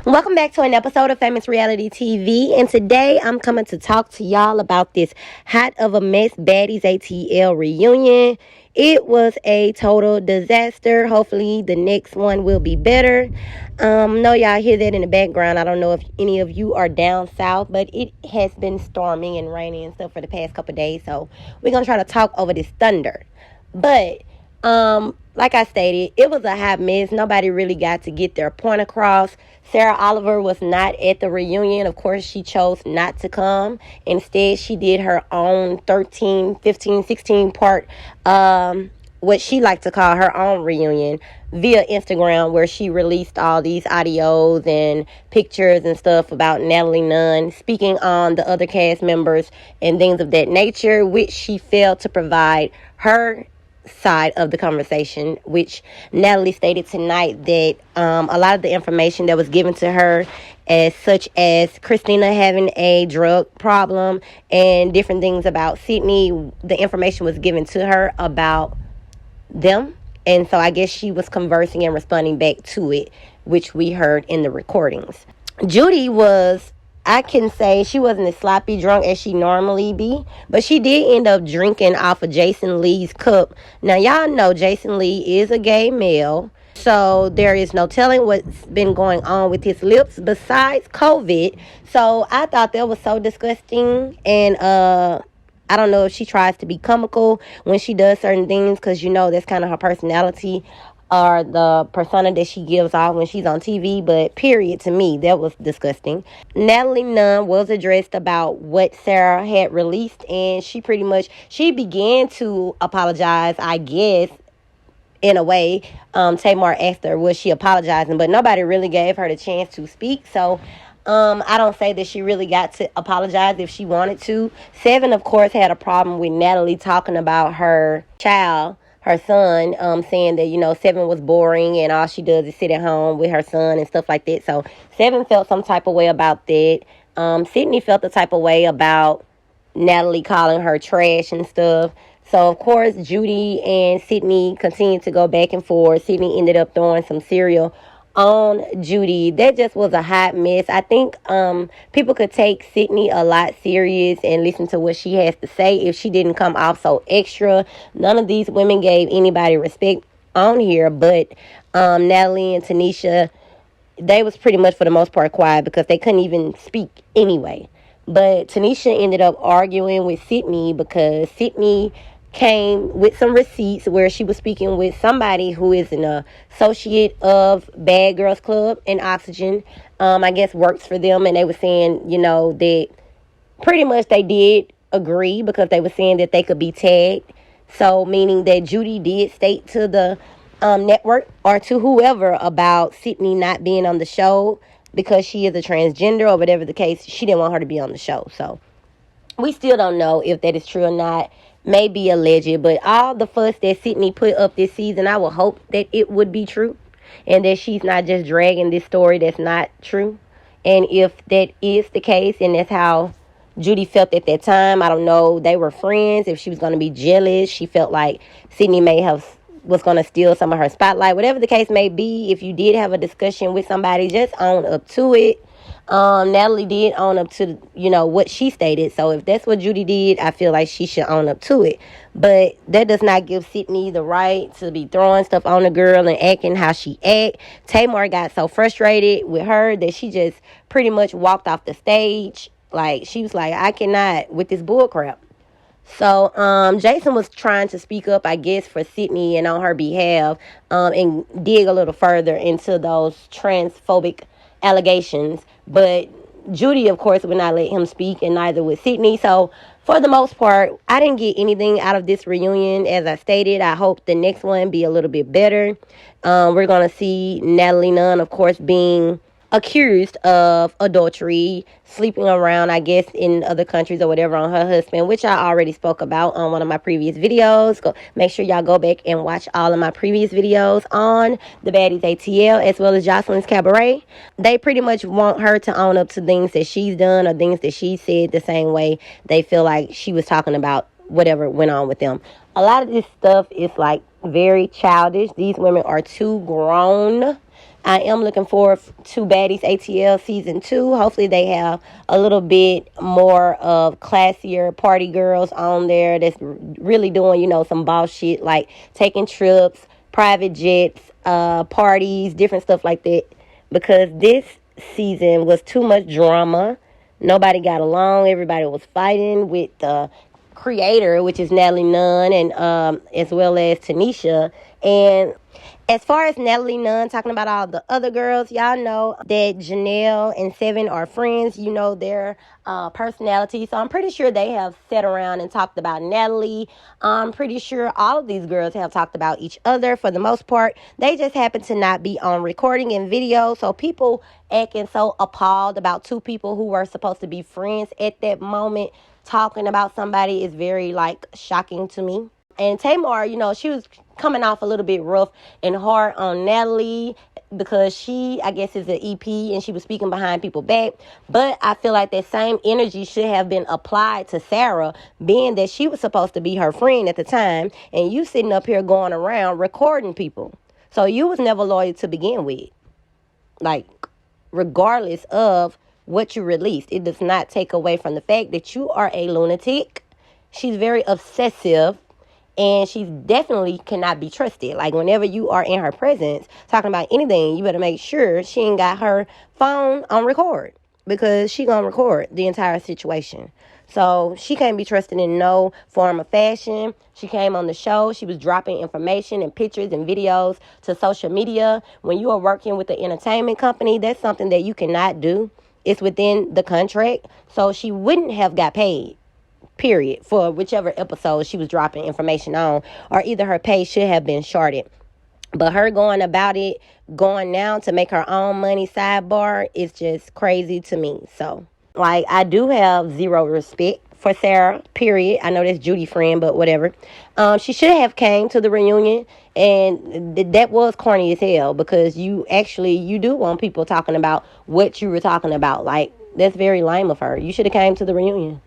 Welcome back to an episode of Famous Reality TV, and today I'm coming to talk to y'all about this hot of a mess Baddies ATL reunion. It was a total disaster. Hopefully the next one will be better. Know y'all hear that in the background. I don't know if any of you are down south, but it has been storming and raining and stuff for the past couple of days, so we're gonna try to talk over this thunder. But like I stated, it was a hot mess. Nobody really got to get their point across. Sarah Oliver was not at the reunion. Of course, she chose not to come. Instead, she did her own 13, 15, 16 part, what she liked to call her own reunion via Instagram, where she released all these audios and pictures and stuff about Natalie Nunn, speaking on the other cast members and things of that nature, which she failed to provide her side of the conversation, which Natalie stated tonight that a lot of the information that was given to her, as such as Christina having a drug problem and different things about Sydney, the information was given to her about them, and so I guess she was conversing and responding back to it, which we heard in the recordings. Judy was, I can say, she wasn't as sloppy drunk as she normally be, but she did end up drinking off of Jason Lee's cup. Now, y'all know Jason Lee is a gay male, so there is no telling what's been going on with his lips besides COVID. So I thought that was so disgusting, and I don't know if she tries to be comical when she does certain things, because that's kind of her personality, or the persona that she gives off when she's on TV, but period, to me, that was disgusting. Natalie Nunn was addressed about what Sarah had released, and she began to apologize, I guess, in a way. Tamar asked her, was she apologizing? But nobody really gave her the chance to speak, so I don't say that she really got to apologize if she wanted to. Seven, of course, had a problem with Natalie talking about her child, her son, saying that, Seven was boring and all she does is sit at home with her son and stuff like that. So Seven felt some type of way about that. Sydney felt the type of way about Natalie calling her trash and stuff. So, of course, Judy and Sydney continued to go back and forth. Sydney ended up throwing some cereal on Judy. That just was a hot mess. I think people could take Sydney a lot serious and listen to what she has to say if she didn't come off so extra. None of these women gave anybody respect on here, but Natalie and Tanisha, they was pretty much for the most part quiet because they couldn't even speak anyway. But Tanisha ended up arguing with Sydney because Sydney came with some receipts where she was speaking with somebody who is an associate of Bad Girls Club and Oxygen, I guess works for them, and they were saying, that pretty much they did agree because they were saying that they could be tagged. So meaning that Judy did state to the network or to whoever about Sydney not being on the show because she is a transgender or whatever the case. She didn't want her to be on the show. So we still don't know if that is true or not. Maybe alleged, but all the fuss that Sydney put up this season, I would hope that it would be true and that she's not just dragging this story that's not true. And if that is the case and that's how Judy felt at that time, I don't know, they were friends, if she was going to be jealous, she felt like Sydney was going to steal some of her spotlight, whatever the case may be. If you did have a discussion with somebody, just own up to it. Natalie did own up to, what she stated. So if that's what Judy did, I feel like she should own up to it. But that does not give Sydney the right to be throwing stuff on the girl and acting how she act. Tamar got so frustrated with her that she just pretty much walked off the stage. Like, she was like, I cannot with this bull crap. So, Jason was trying to speak up, I guess, for Sydney and on her behalf, and dig a little further into those transphobic allegations. But Judy, of course, would not let him speak, and neither would Sydney. So for the most part, I didn't get anything out of this reunion. As I stated, I hope the next one be a little bit better. We're going to see Natalie Nunn, of course, being accused of adultery, sleeping around, I guess, in other countries or whatever on her husband, which I already spoke about on one of my previous videos. Make sure y'all go back and watch all of my previous videos on the Baddies ATL as well as Jocelyn's Cabaret. They pretty much want her to own up to things that she's done or things that she said the same way they feel like she was talking about whatever went on with them. A lot of this stuff is like very childish. These women are too grown I am looking forward to Baddies ATL season 2. Hopefully they have a little bit more of classier party girls on there that's really doing, some boss shit like taking trips, private jets, parties, different stuff like that. Because this season was too much drama. Nobody got along. Everybody was fighting with the creator, which is Natalie Nunn, and as well as Tanisha. And as far as Natalie Nunn talking about all the other girls, y'all know that Janelle and Seven are friends. You know their personality. So I'm pretty sure they have sat around and talked about Natalie. I'm pretty sure all of these girls have talked about each other for the most part. They just happen to not be on recording and video. So people acting so appalled about two people who were supposed to be friends at that moment talking about somebody is very shocking to me. And Tamar, she was coming off a little bit rough and hard on Natalie because she, I guess, is an EP and she was speaking behind people's back. But I feel like that same energy should have been applied to Sarah, being that she was supposed to be her friend at the time, and you sitting up here going around recording people. So you was never loyal to begin with. Regardless of what you released, it does not take away from the fact that you are a lunatic. She's very obsessive. And she definitely cannot be trusted. Whenever you are in her presence talking about anything, you better make sure she ain't got her phone on record, because she gonna record the entire situation. So she can't be trusted in no form of fashion. She came on the show. She was dropping information and pictures and videos to social media. When you are working with an entertainment company, that's something that you cannot do. It's within the contract. So she wouldn't have got paid, period, for whichever episode she was dropping information on, or either her pay should have been shorted. But her going about it, going now to make her own money, sidebar, is just crazy to me. So, I do have zero respect for Sarah, period. I know that's Judy's friend, but whatever. She should have came to the reunion, and that was corny as hell, because you do want people talking about what you were talking about. That's very lame of her. You should have came to the reunion.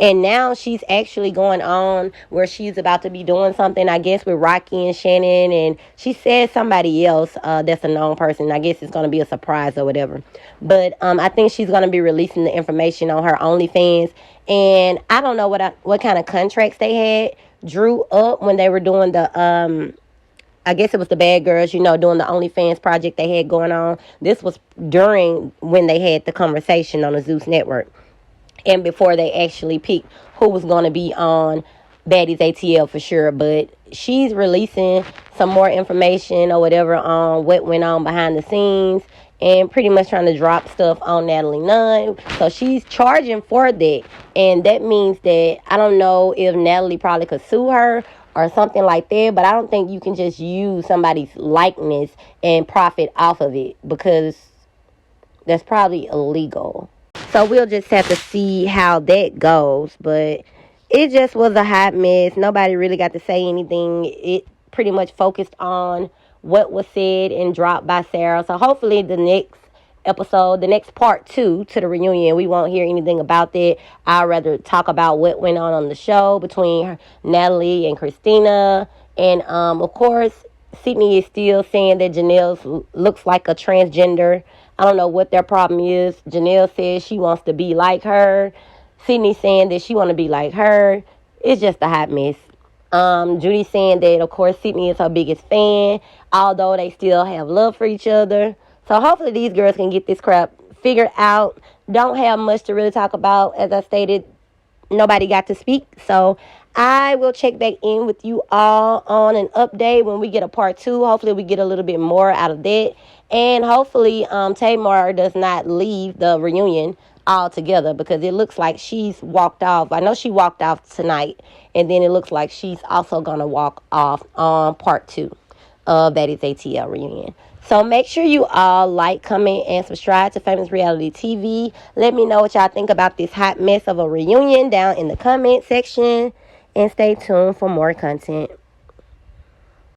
And now she's actually going on where she's about to be doing something, I guess, with Rocky and Shannon. And she said somebody else that's a known person. I guess it's going to be a surprise or whatever. But I think she's going to be releasing the information on her OnlyFans. And I don't know what kind of contracts they had drew up when they were doing the... I guess it was the Bad Girls, doing the OnlyFans project they had going on. This was during when they had the conversation on the Zeus Network, and before they actually picked who was going to be on Baddies ATL for sure. But she's releasing some more information or whatever on what went on behind the scenes, and pretty much trying to drop stuff on Natalie Nunn. So she's charging for that. And that means that I don't know if Natalie probably could sue her or something like that, but I don't think you can just use somebody's likeness and profit off of it, because that's probably illegal. So we'll just have to see how that goes. But it just was a hot mess. Nobody really got to say anything. It pretty much focused on what was said and dropped by Sarah. So hopefully the next episode, the next part 2 to the reunion, we won't hear anything about that. I'd rather talk about what went on the show between Natalie and Christina. And of course, Sydney is still saying that Janelle looks like a transgender. I don't know what their problem is. Janelle says she wants to be like her. Sydney saying that she want to be like her. It's just a hot mess. Judy saying that, of course, Sydney is her biggest fan, although they still have love for each other. So hopefully these girls can get this crap figured out. Don't have much to really talk about. As I stated, nobody got to speak. So I will check back in with you all on an update when we get a part 2. Hopefully we get a little bit more out of that. And hopefully Tamar does not leave the reunion altogether, because it looks like she's walked off. I know she walked off tonight, and then it looks like she's also going to walk off on part 2 of Baddies ATL reunion. So make sure you all like, comment, and subscribe to Famous Reality TV. Let me know what y'all think about this hot mess of a reunion down in the comment section. And stay tuned for more content.